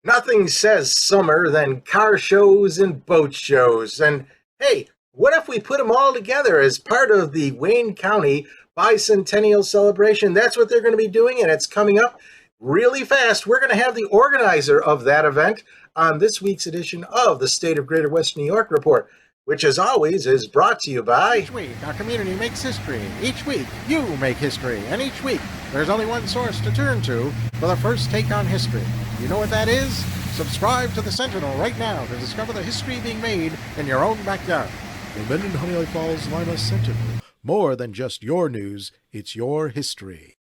Nothing says summer than car shows and boat shows. And hey, what if we put them all together as part of the Wayne County Bicentennial Celebration? That's what they're going to be doing, and it's coming up really fast. We're going to have the organizer of that event on this week's edition of the State of Greater Western New York Report, which, as always, is brought to you by... Each week, our community makes history. Each week, you make history. And each week, there's only one source to turn to for the first take on history. You know what that is? Subscribe to the Sentinel right now to discover the history being made in your own backyard. The Menden Honeoye Falls Lima Sentinel. More than just your news, it's your history.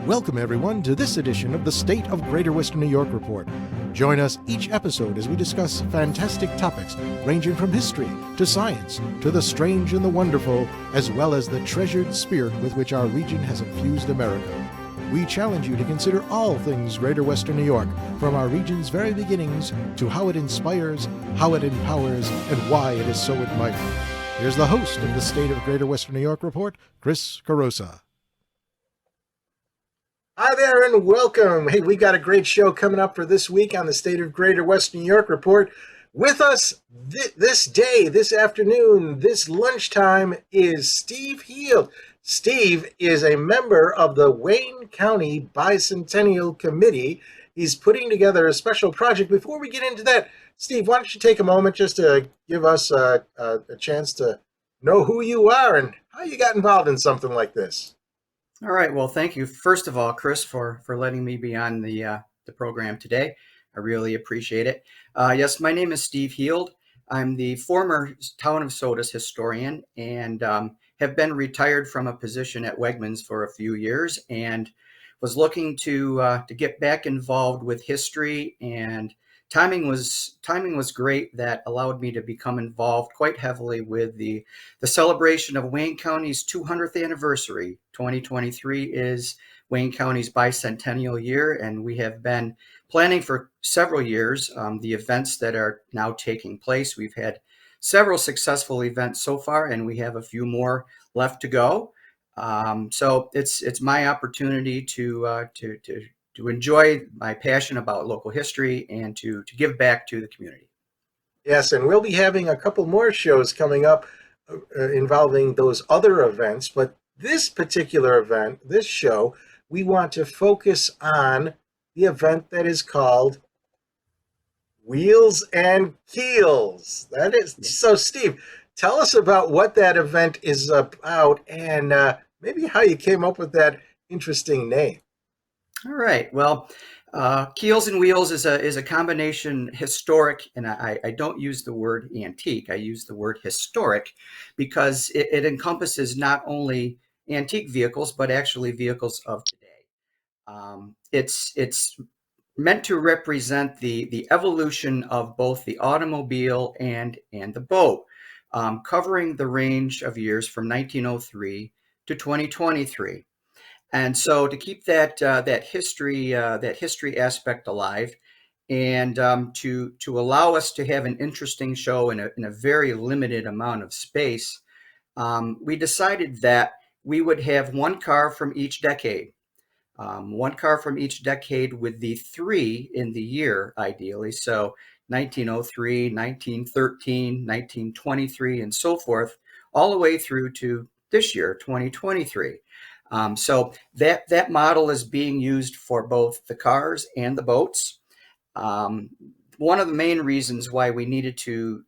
Welcome, everyone, to this edition of the State of Greater Western New York Report. Join us each episode as we discuss fantastic topics ranging from history to science to the strange and the wonderful, as well as the treasured spirit with which our region has infused America. We challenge you to consider all things Greater Western New York, from our region's very beginnings to how it inspires, how it empowers, and why it is so admired. Here's the host of the State of Greater Western New York Report, Chris Carosa. Hi there and welcome. Hey, we got a great show coming up for this week on the State of Greater Western New York Report. With us this day, this afternoon, this lunchtime is Steve Heald. Steve is a member of the Wayne County Bicentennial Committee. He's putting together a special project. Before we get into that, Steve, why don't you take a moment just to give us a chance to know who you are and how you got involved in something like this. All right. Well, thank you, first of all, Chris, for letting me be on the program today. I really appreciate it. Yes, my name is Steve Heald. I'm the former Town of Sodus historian and have been retired from a position at Wegmans for a few years and was looking to get back involved with history, and timing was great. That allowed me to become involved quite heavily with the celebration of Wayne County's 200th anniversary. 2023 is Wayne County's bicentennial year, and we have been planning for several years the events that are now taking place. We've had several successful events so far, and we have a few more left to go. So it's my opportunity to enjoy my passion about local history and to give back to the community. Yes, and we'll be having a couple more shows coming up involving those other events, but this particular event, this show, we want to focus on the event that is called Wheels and Keels. That is, so Steve, tell us about what that event is about and maybe how you came up with that interesting name. All right. Well, Keels and Wheels is a combination historic, and I don't use the word antique. I use the word historic because it encompasses not only antique vehicles, but actually vehicles of today. It's meant to represent the evolution of both the automobile and the boat, covering the range of years from 1903 to 2023. And so to keep that history aspect alive, and to allow us to have an interesting show in a very limited amount of space, we decided that we would have one car from each decade. One car from each decade with the three in the year, ideally. So 1903, 1913, 1923, and so forth, all the way through to this year, 2023. So that model is being used for both the cars and the boats. One of the main reasons why we needed to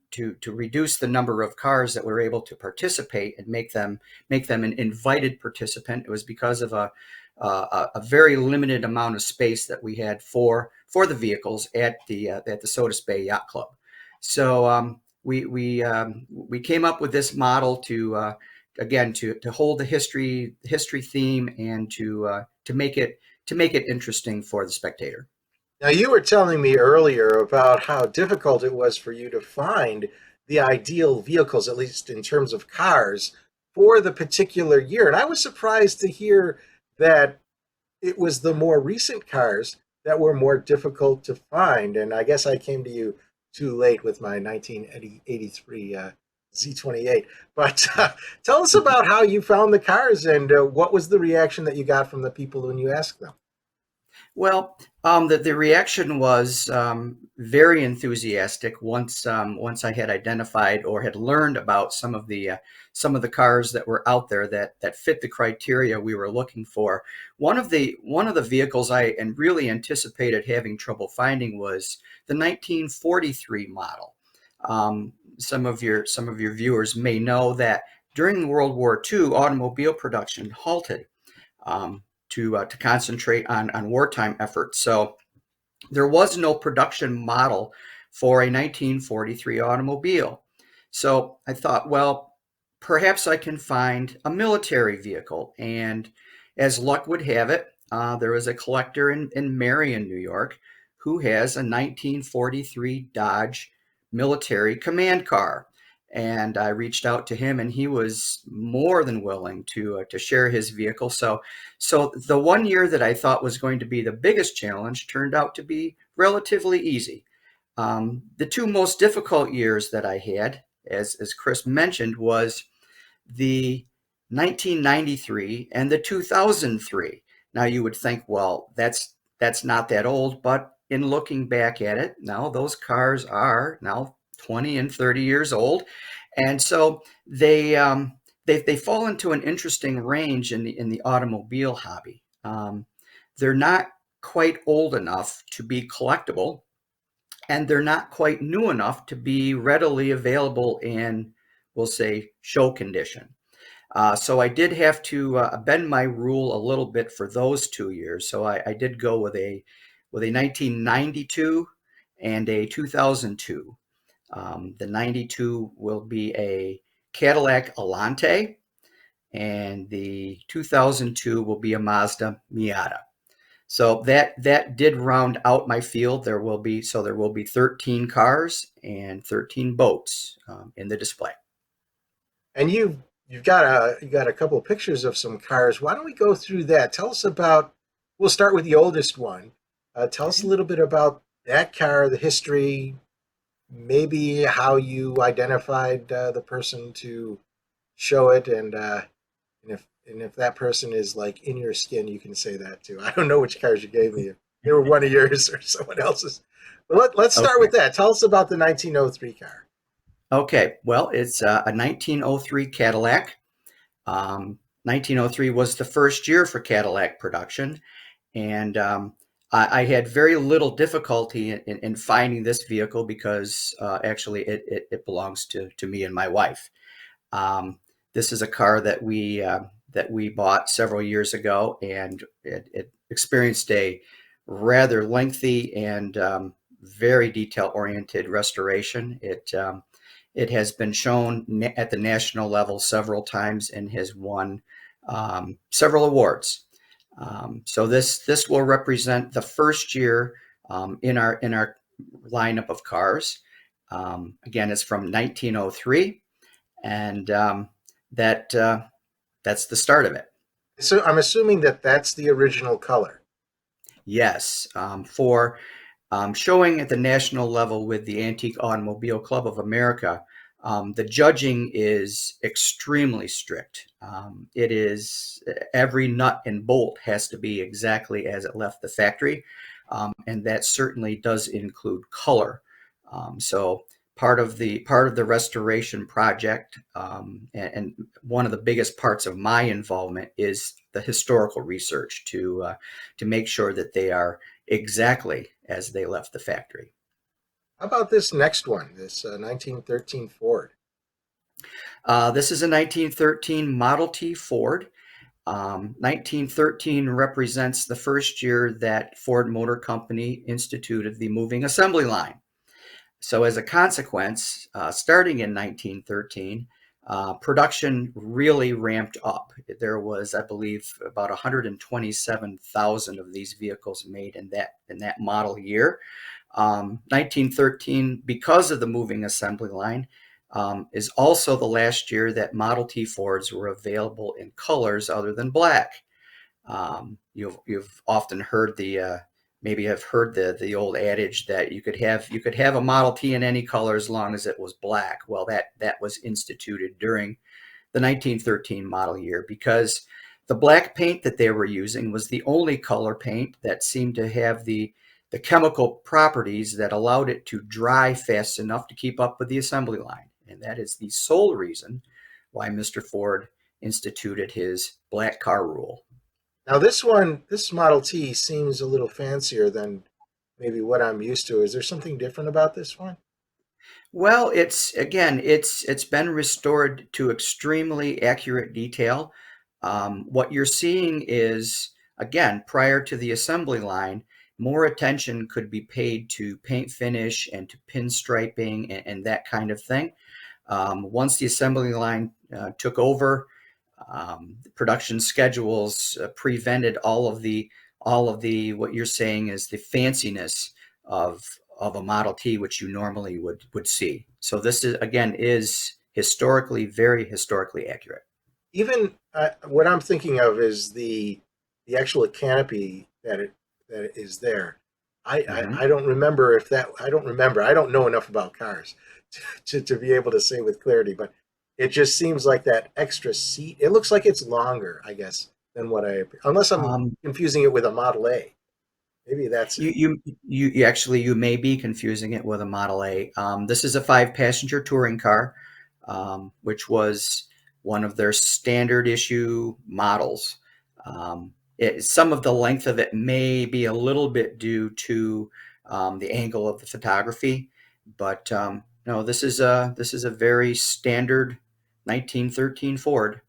reduce the number of cars that were able to participate and make them an invited participant, it was because of a very limited amount of space that we had for the vehicles at the Sodus Yacht Club. So we came up with this model to hold the history theme and to make it interesting for the spectator. Now, you were telling me earlier about how difficult it was for you to find the ideal vehicles, at least in terms of cars, for the particular year. And I was surprised to hear that it was the more recent cars that were more difficult to find. And I guess I came to you too late with my 1983 Z28. But tell us about how you found the cars and what was the reaction that you got from the people when you asked them? Well, the reaction was very enthusiastic once I had identified or had learned about some of the cars that were out there that fit the criteria we were looking for. One of the vehicles I and really anticipated having trouble finding was the 1943 model. Some of your viewers may know that during World War II, automobile production halted. To concentrate on wartime efforts. So there was no production model for a 1943 automobile. So I thought, well, perhaps I can find a military vehicle. And as luck would have it, there was a collector in Marion, New York, who has a 1943 Dodge military command car. And I reached out to him, and he was more than willing to share his vehicle. So the one year that I thought was going to be the biggest challenge turned out to be relatively easy. The two most difficult years that I had, as Chris mentioned, was the 1993 and the 2003. Now you would think, well, that's not that old, but in looking back at it, now those cars are now 20 and 30 years old, and so they fall into an interesting range in the automobile hobby. They're not quite old enough to be collectible, and they're not quite new enough to be readily available in, we'll say, show condition. So I did have to bend my rule a little bit for those 2 years. So I did go with a 1992 and a 2002. The 92 will be a Cadillac Alante, and the 2002 will be a Mazda Miata. So that did round out my field. There will be 13 cars and 13 boats in the display. And you've got a couple of pictures of some cars. Why don't we go through that? Tell us about. We'll start with the oldest one. Tell us a little bit about that car, the history, maybe how you identified the person to show it, and if that person is like in your skin, you can say that too. I don't know which cars you gave me. If they were one of yours or someone else's. But let's start Okay. with that. Tell us about the 1903 car. Okay. Well, it's a 1903 Cadillac. 1903 was the first year for Cadillac production, and I had very little difficulty in finding this vehicle because actually it belongs to me and my wife. This is a car that we bought several years ago, and it experienced a rather lengthy and very detail-oriented restoration. It has been shown at the national level several times and has won several awards. So this will represent the first year in our lineup of cars. Again, it's from 1903, and that's the start of it. So I'm assuming that that's the original color. Yes, for showing at the national level with the Antique Automobile Club of America, the judging is extremely strict. It is every nut and bolt has to be exactly as it left the factory, and that certainly does include color. So part of the restoration project, and one of the biggest parts of my involvement is the historical research to make sure that they are exactly as they left the factory. How about this next one, this 1913 Ford? This is a 1913 Model T Ford. 1913 represents the first year that Ford Motor Company instituted the moving assembly line. So as a consequence, starting in 1913, production really ramped up. There was, I believe, about 127,000 of these vehicles made in that model year. 1913, because of the moving assembly line, is also the last year that Model T Fords were available in colors other than black. You've often heard maybe have heard the old adage that you could have a Model T in any color as long as it was black. Well, that was instituted during the 1913 model year because The black paint that they were using was the only color paint that seemed to have the chemical properties that allowed it to dry fast enough to keep up with the assembly line. And that is the sole reason why Mr. Ford instituted his black car rule. Now this Model T seems a little fancier than maybe what I'm used to. Is there something different about this one? Well, it's been restored to extremely accurate detail. What you're seeing is, again, prior to the assembly line, more attention could be paid to paint finish and to pinstriping and that kind of thing. Once the assembly line took over, production schedules prevented all of the what you're saying is the fanciness of a Model T, which you normally would see. So this is very historically accurate. Even what I'm thinking of is the actual canopy that is there. I don't remember if that. I don't know enough about cars to be able to say with clarity, but it just seems like that extra seat. It looks like it's longer, I guess, than unless I'm confusing it with a Model A. Maybe that's it. You may be confusing it with a Model A. This is a 5-passenger touring car, which was one of their standard issue models. Some of the length of it may be a little bit due to the angle of the photography, but no, this is a very standard 1913 Ford.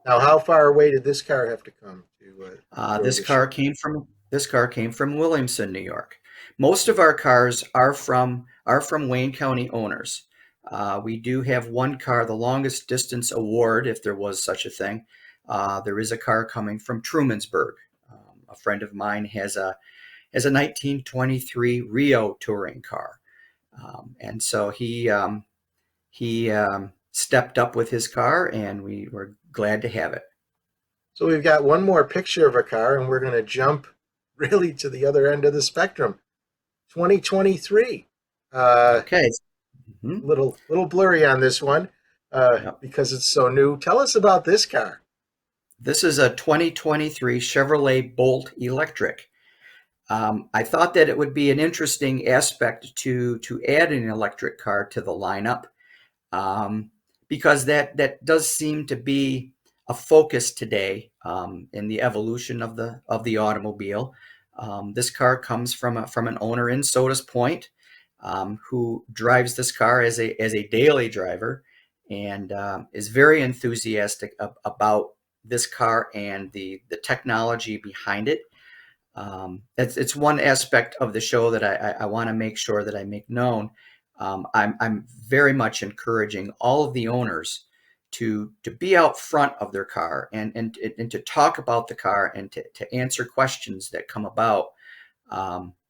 Now, how far away did this car have to come to? This car came from Williamson, New York. Most of our cars are from Wayne County owners. We do have one car, the longest distance award, if there was such a thing. There is a car coming from Trumansburg. A friend of mine has a 1923 Rio touring car, and so he stepped up with his car, and we were glad to have it. So we've got one more picture of a car, and we're going to jump really to the other end of the spectrum. 2023. Okay. Little blurry on this one because it's so new. Tell us about this car. This is a 2023 Chevrolet Bolt Electric. I thought that it would be an interesting aspect to add an electric car to the lineup, because that does seem to be a focus today in the evolution of the automobile. This car comes from an owner in Sodus Point who drives this car as a daily driver, and is very enthusiastic about this car and the technology behind it. It's one aspect of the show that I want to make sure that I make known. I'm very much encouraging all of the owners to be out front of their car and to talk about the car and to answer questions that come about.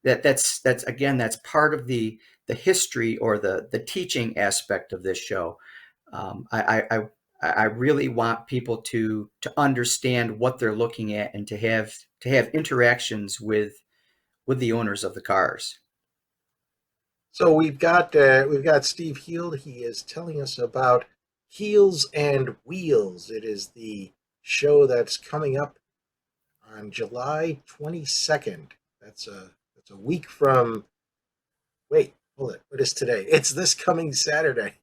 That's part of the history or the teaching aspect of this show. I really want people to understand what they're looking at and to have interactions with the owners of the cars. So we've got Steve Heald. He is telling us about Keels and Wheels. It is the show that's coming up on July 22nd. That's a week from. Wait, hold it. What is today? It's this coming Saturday.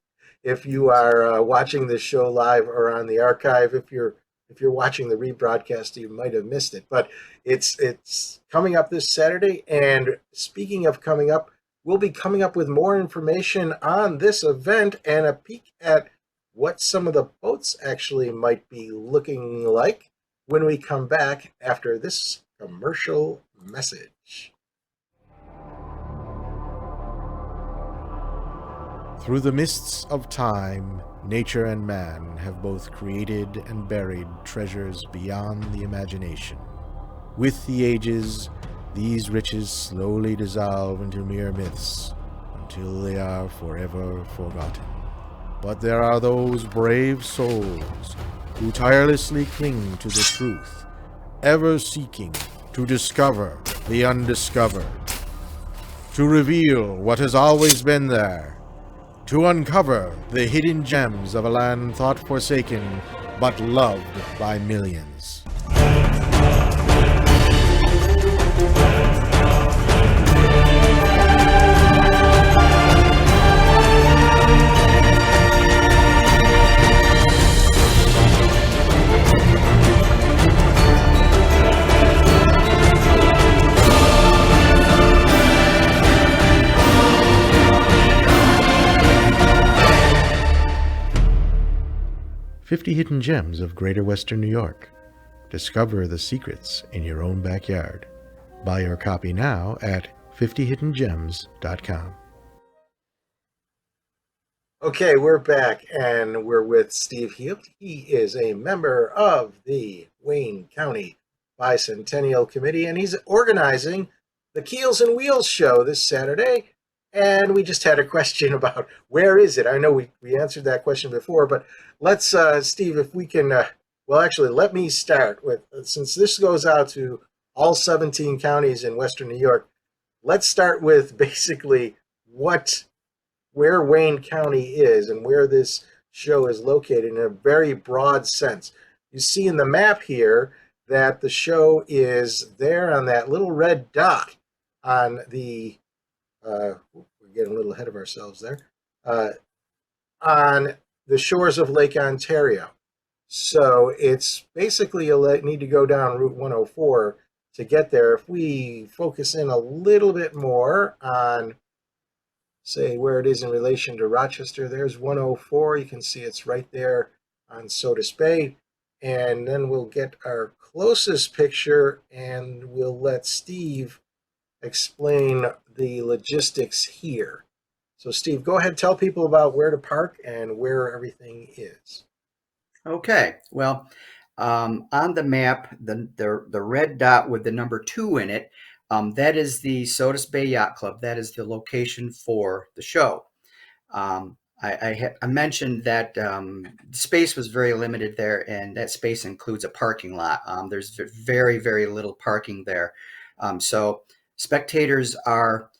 If you are watching this show live or on the archive, if you're watching the rebroadcast, you might have missed it. But it's coming up this Saturday. And speaking of coming up, we'll be coming up with more information on this event and a peek at what some of the boats actually might be looking like when we come back after this commercial message. Through the mists of time, nature and man have both created and buried treasures beyond the imagination. With the ages, these riches slowly dissolve into mere myths until they are forever forgotten. But there are those brave souls who tirelessly cling to the truth, ever seeking to discover the undiscovered, to reveal what has always been there, to uncover the hidden gems of a land thought forsaken but loved by millions. 50 Hidden Gems of Greater Western New York. Discover the secrets in your own backyard. Buy your copy now at 50hiddengems.com. Okay, we're back, and we're with Steve Heald. He is a member of the Wayne County Bicentennial Committee, and he's organizing the Keels and Wheels show this Saturday. And we just had a question about where is it? I know we answered that question before, but let's, Steve, if we can, well, actually, let me start with, since this goes out to all 17 counties in Western New York, let's start with basically where Wayne County is and where this show is located in a very broad sense. You see in the map here that the show is there on that little red dot on the we're getting a little ahead of ourselves there, on the shores of Lake Ontario. So it's basically you'll need to go down Route 104 to get there. If we focus in a little bit more on, say, where it is in relation to Rochester, there's 104. You can see it's right there on Sodus Bay. And then we'll get our closest picture and we'll let Steve explain the logistics here. So Steve, go ahead, tell people about where to park and where everything is. Okay, well, on the map, the red dot with the number 2 in it, that is the Sodus Yacht Club. That is the location for the show. I mentioned that space was very limited there, and that space includes a parking lot. There's very, very little parking there. So spectators are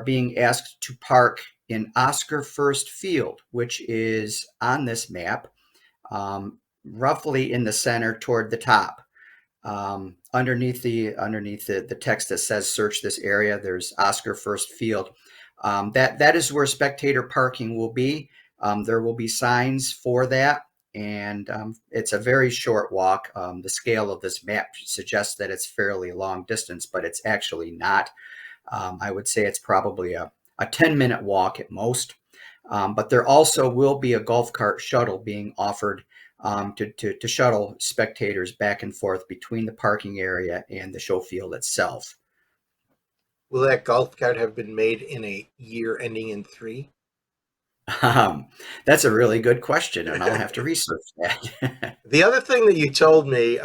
being asked to park in Oscar First Field, which is on this map, roughly in the center toward the top. Underneath the text that says "Search this area," there's Oscar First Field. That is where spectator parking will be. There will be signs for that, and it's a very short walk. The scale of this map suggests that it's fairly long distance, but it's actually not. I would say it's probably a 10-minute walk at most. But there also will be a golf cart shuttle being offered to shuttle spectators back and forth between the parking area and the show field itself. Will that golf cart have been made in a year ending in 3? That's a really good question, and I'll have to research that. The other thing that you told me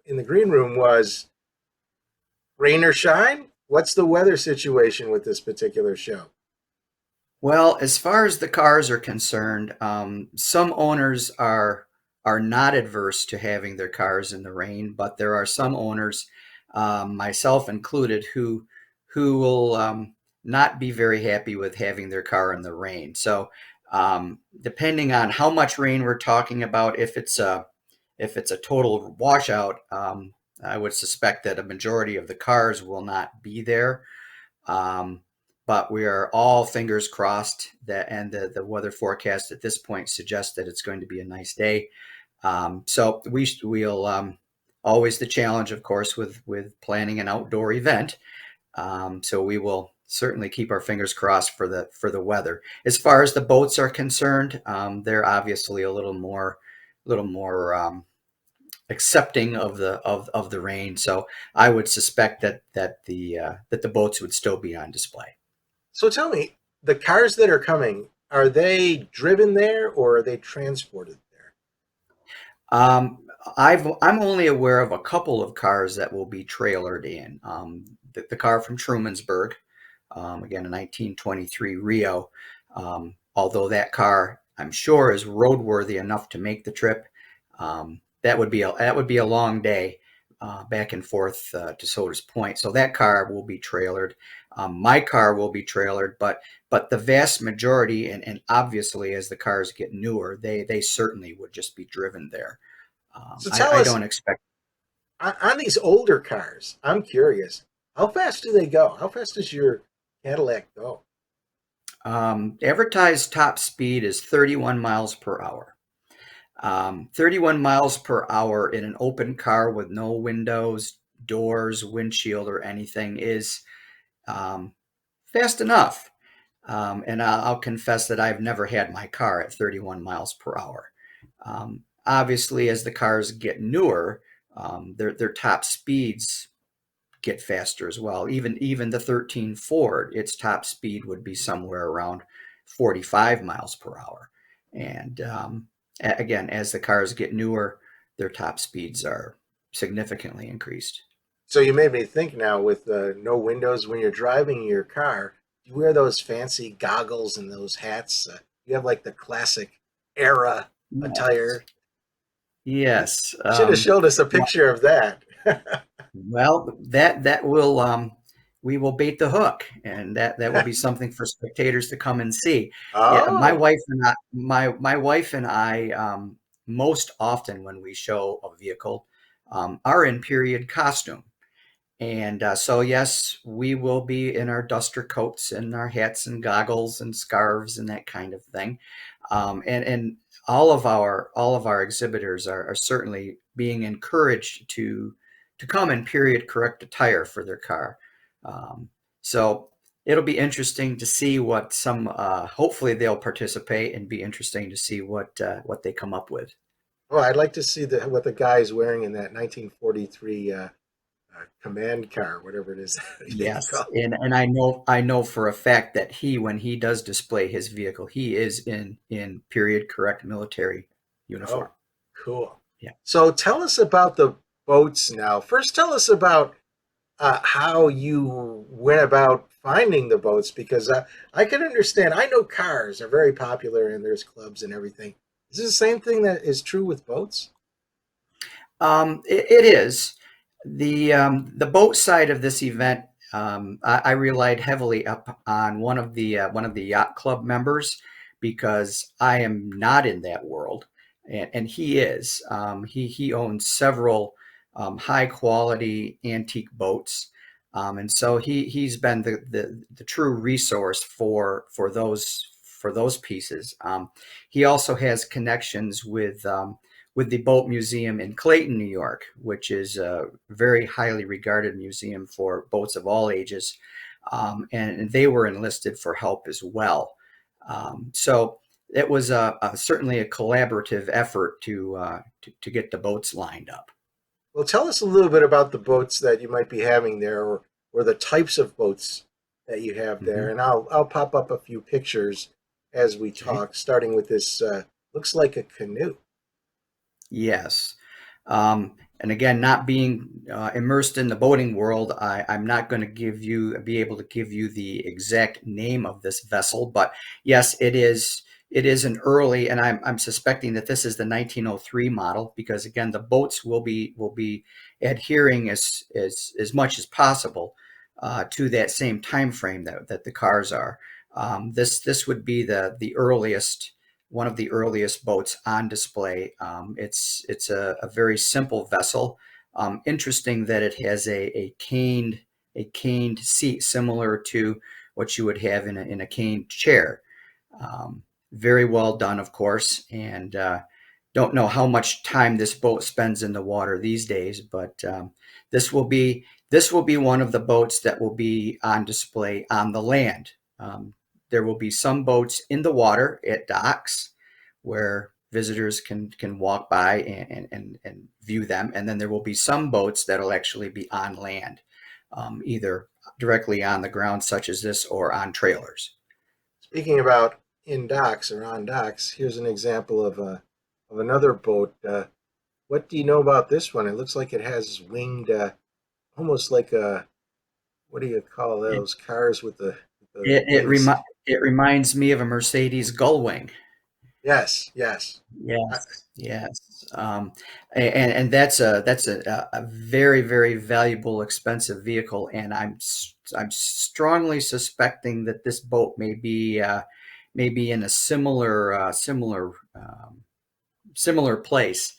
in the green room was rain or shine? What's the weather situation with this particular show? Well, as far as the cars are concerned, some owners are not adverse to having their cars in the rain, but there are some owners, myself included, who will not be very happy with having their car in the rain. So, depending on how much rain we're talking about, if it's a total washout, I would suspect that a majority of the cars will not be there. But we are all fingers crossed that, and the weather forecast at this point suggests that it's going to be a nice day. So we'll always the challenge, of course, with planning an outdoor event. So we will certainly keep our fingers crossed for the weather. As far as the boats are concerned, they're obviously a little more accepting of the rain. So I would suspect that the boats would still be on display. So tell me, the cars that are coming, are they driven there or are they transported there? I'm only aware of a couple of cars that will be trailered in. The car from Trumansburg, again, a 1923 Rio. Although that car, I'm sure, is roadworthy enough to make the trip. That would be a long day. back and forth to Sodus Point. So that car will be trailered. My car will be trailered, but the vast majority, and obviously as the cars get newer, they certainly would just be driven there. So tell I us, don't expect. on these older cars, I'm curious, how fast do they go? How fast does your Cadillac go? Advertised top speed is 31 miles per hour. 31 miles per hour in an open car with no windows, doors, windshield, or anything is um, fast enough. And I'll confess that I've never had my car at 31 miles per hour. Obviously, as the cars get newer, their top speeds get faster as well. Even the 13 Ford, its top speed would be somewhere around 45 miles per hour. And again, as the cars get newer, their top speeds are significantly increased. So you made me think now with no windows when you're driving your car, you wear those fancy goggles and those hats. You have like the classic era Yes. attire. Yes. You should have showed us a picture of that. Well, that will we will bait the hook, and that will be something for spectators to come and see. Yeah, Oh, my wife and I most often when we show a vehicle are in period costume. And so, yes, we will be in our duster coats and our hats and goggles and scarves and that kind of thing. And all of our exhibitors are certainly being encouraged to come in period correct attire for their car. So it'll be interesting to see what some. Hopefully, they'll participate and be interesting to see what they come up with. well, I'd like to see what the guy's wearing in that 1943 command car, whatever it is that you Yes, call. and I know for a fact that when he does display his vehicle, he is in period correct military uniform. Oh, cool. Yeah. So tell us about the boats now. First, tell us about how you went about finding the boats, because I can understand. I know cars are very popular and there's clubs and everything. Is this the same thing that is true with boats? It is the boat side of this event. I relied heavily up on one of the yacht club members because I am not in that world, and he is. He owns several high quality antique boats, and so he's been the true resource for those pieces. He also has connections with the Boat Museum in Clayton, New York, which is a very highly regarded museum for boats of all ages. And they were enlisted for help as well. So it was certainly a collaborative effort to get the boats lined up. Well, tell us a little bit about the boats that you might be having there, or the types of boats that you have there, Mhm. and I'll pop up a few pictures as we Okay. talk. Starting with this, looks like a canoe. Yes. And again, not being immersed in the boating world, I'm not going to be able to give you the exact name of this vessel, but yes, it is. It is an early, and I'm suspecting that this is the 1903 model because again, the boats will be adhering as much as possible to that same time frame that the cars are. This would be the earliest one of the earliest boats on display. It's a very simple vessel. Interesting that it has a caned seat similar to what you would have in a caned chair. Very well done, of course, and don't know how much time this boat spends in the water these days, but this will be this will be one of the boats that will be on display on the land. Um, there will be some boats in the water at docks where visitors can walk by and view them, and then there will be some boats that'll actually be on land, either directly on the ground, such as this, or on trailers. Speaking about in docks or on docks, here's an example of another boat. What do you know about this one? It looks like it has winged, almost like a, what do you call It those cars with the it it, wings? remi- it reminds me of a Mercedes Gullwing. Yes, yes. I, Yes, yes. And that's a very, very valuable, expensive vehicle. And I'm strongly suspecting that this boat may be in a similar place.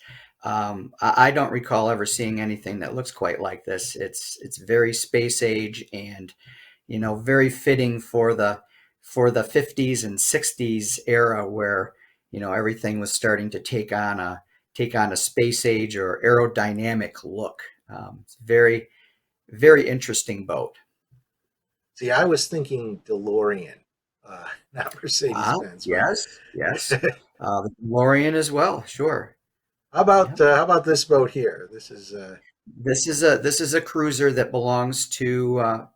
I don't recall ever seeing anything that looks quite like this. It's very space age, and very fitting for the 50s and 60s era, where everything was starting to take on a space age or aerodynamic look. It's very, very interesting boat. See, I was thinking DeLorean, not Mercedes Wow. Benz, but Yes, yes. The DeLorean as well. Sure. Yeah. how about this boat here? This is This is a cruiser that belongs to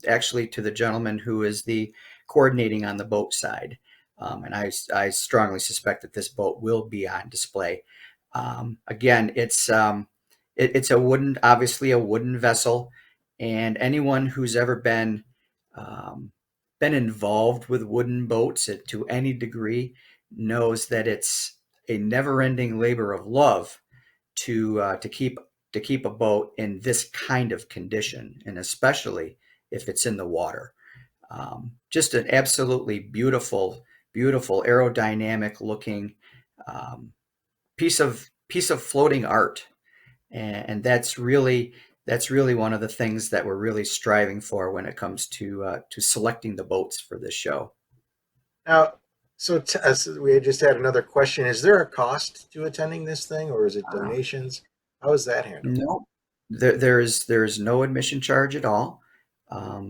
actually to the gentleman who is the coordinating on the boat side, and I strongly suspect that this boat will be on display. Again, it's obviously a wooden vessel, and anyone who's ever been involved with wooden boats to any degree knows that it's a never-ending labor of love to keep a boat in this kind of condition, and especially if it's in the water. Just an absolutely beautiful, beautiful aerodynamic looking um, piece of floating art, and that's really one of the things that we're really striving for when it comes to selecting the boats for this show. now. So we just had another question. Is there a cost to attending this thing, or is it Uh, donations? How is that handled? No, there is no admission charge at all.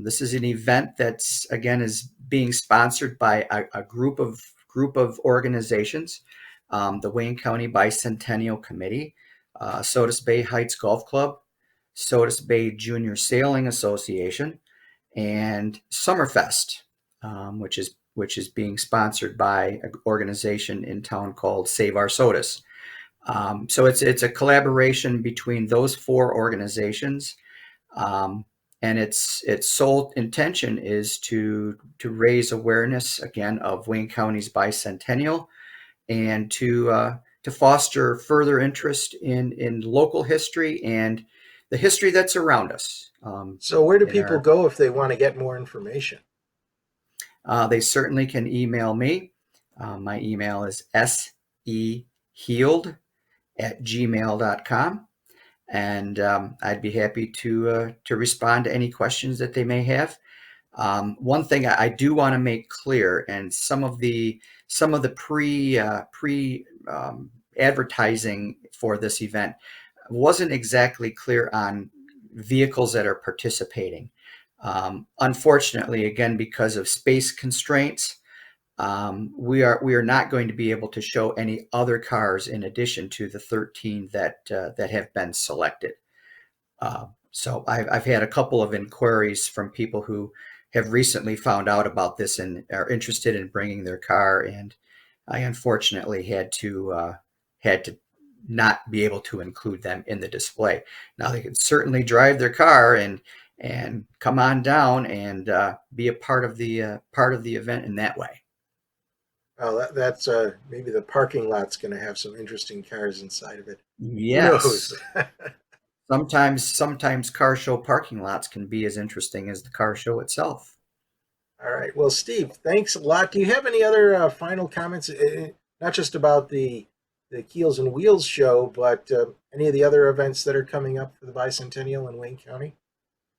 This is an event that's again is being sponsored by a group of organizations, the Wayne County Bicentennial Committee, Sodus Bay Heights Golf Club, Sodus Bay Junior Sailing Association, and Summerfest, which is being sponsored by an organization in town called Save Our Sodus. So it's a collaboration between those four organizations, um, and its sole intention is to raise awareness again of Wayne County's bicentennial, and to foster further interest in local history and the history that's around us. So where do In people our go if they want to get more information? They certainly can email me. My email is sehealed@gmail.com, and I'd be happy to respond to any questions that they may have. One thing I do want to make clear, and some of the pre advertising for this event wasn't exactly clear on vehicles that are participating. Unfortunately, again, because of space constraints, we are not going to be able to show any other cars in addition to the 13 that have been selected. So I've had a couple of inquiries from people who have recently found out about this and are interested in bringing their car, and I unfortunately had to not be able to include them in the display. Now they can certainly drive their car and come on down and be a part of the event in that way. Well, that's maybe the parking lot's going to have some interesting cars inside of it. Who knows? Yes. Sometimes car show parking lots can be as interesting as the car show itself. All right. Well, Steve, thanks a lot. Do you have any other final comments? Not just about the Keels and Wheels show, but any of the other events that are coming up for the Bicentennial in Wayne County?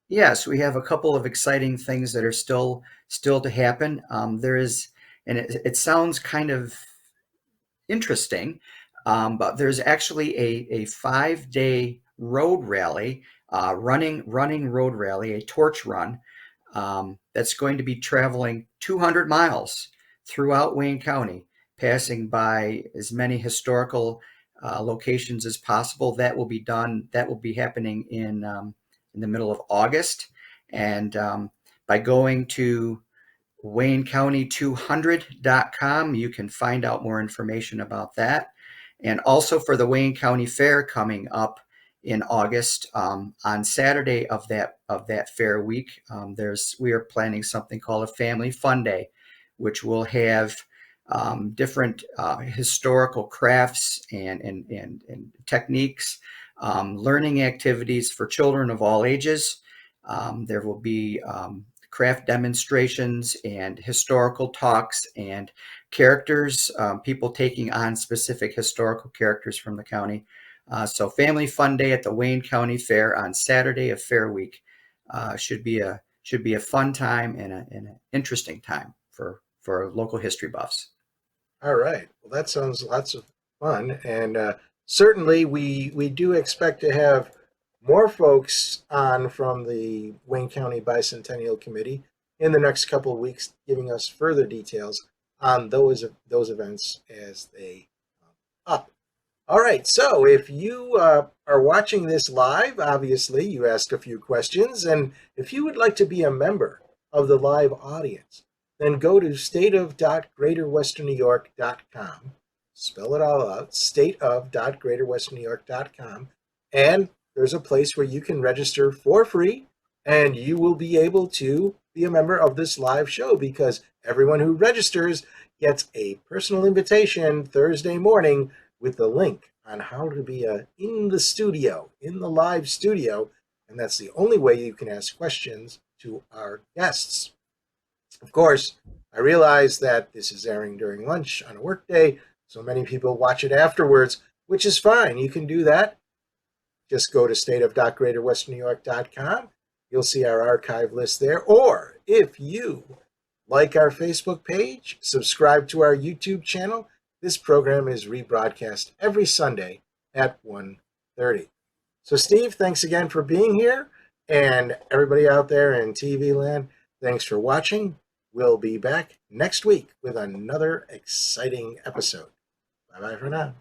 Yes, we have a couple of exciting things that are still to happen. There is, and it sounds kind of interesting, but there's actually a 5-day road rally, running road rally, a torch run, that's going to be traveling 200 miles throughout Wayne County, passing by as many historical locations as possible. That will be done. That will be happening in the middle of August, and by going to WayneCounty200.com, you can find out more information about that. And also for the Wayne County Fair coming up in August, on Saturday of that fair week, we are planning something called a Family Fun Day, which will have different historical crafts and techniques, learning activities for children of all ages. There will be craft demonstrations and historical talks and characters, people taking on specific historical characters from the county. So Family Fun Day at the Wayne County Fair on Saturday of Fair Week should be a fun time and an interesting time for local history buffs. All right. Well, that sounds lots of fun, and certainly we do expect to have more folks on from the Wayne County Bicentennial Committee in the next couple of weeks, giving us further details on those events as they come up. All right. So if you are watching this live, obviously you ask a few questions, and if you would like to be a member of the live audience, then go to stateof.greaterwesternnewyork.com. Spell it all out, stateof.greaterwesternnewyork.com. And there's a place where you can register for free, and you will be able to be a member of this live show, because everyone who registers gets a personal invitation Thursday morning with the link on how to be in the live studio. And that's the only way you can ask questions to our guests. Of course, I realize that this is airing during lunch on a workday, so many people watch it afterwards, which is fine. You can do that. Just go to stateof.greaterwesternnewyork.com. You'll see our archive list there. Or if you like our Facebook page, subscribe to our YouTube channel. This program is rebroadcast every Sunday at 1:30. So Steve, thanks again for being here. And everybody out there in TV land, thanks for watching. We'll be back next week with another exciting episode. Bye-bye for now.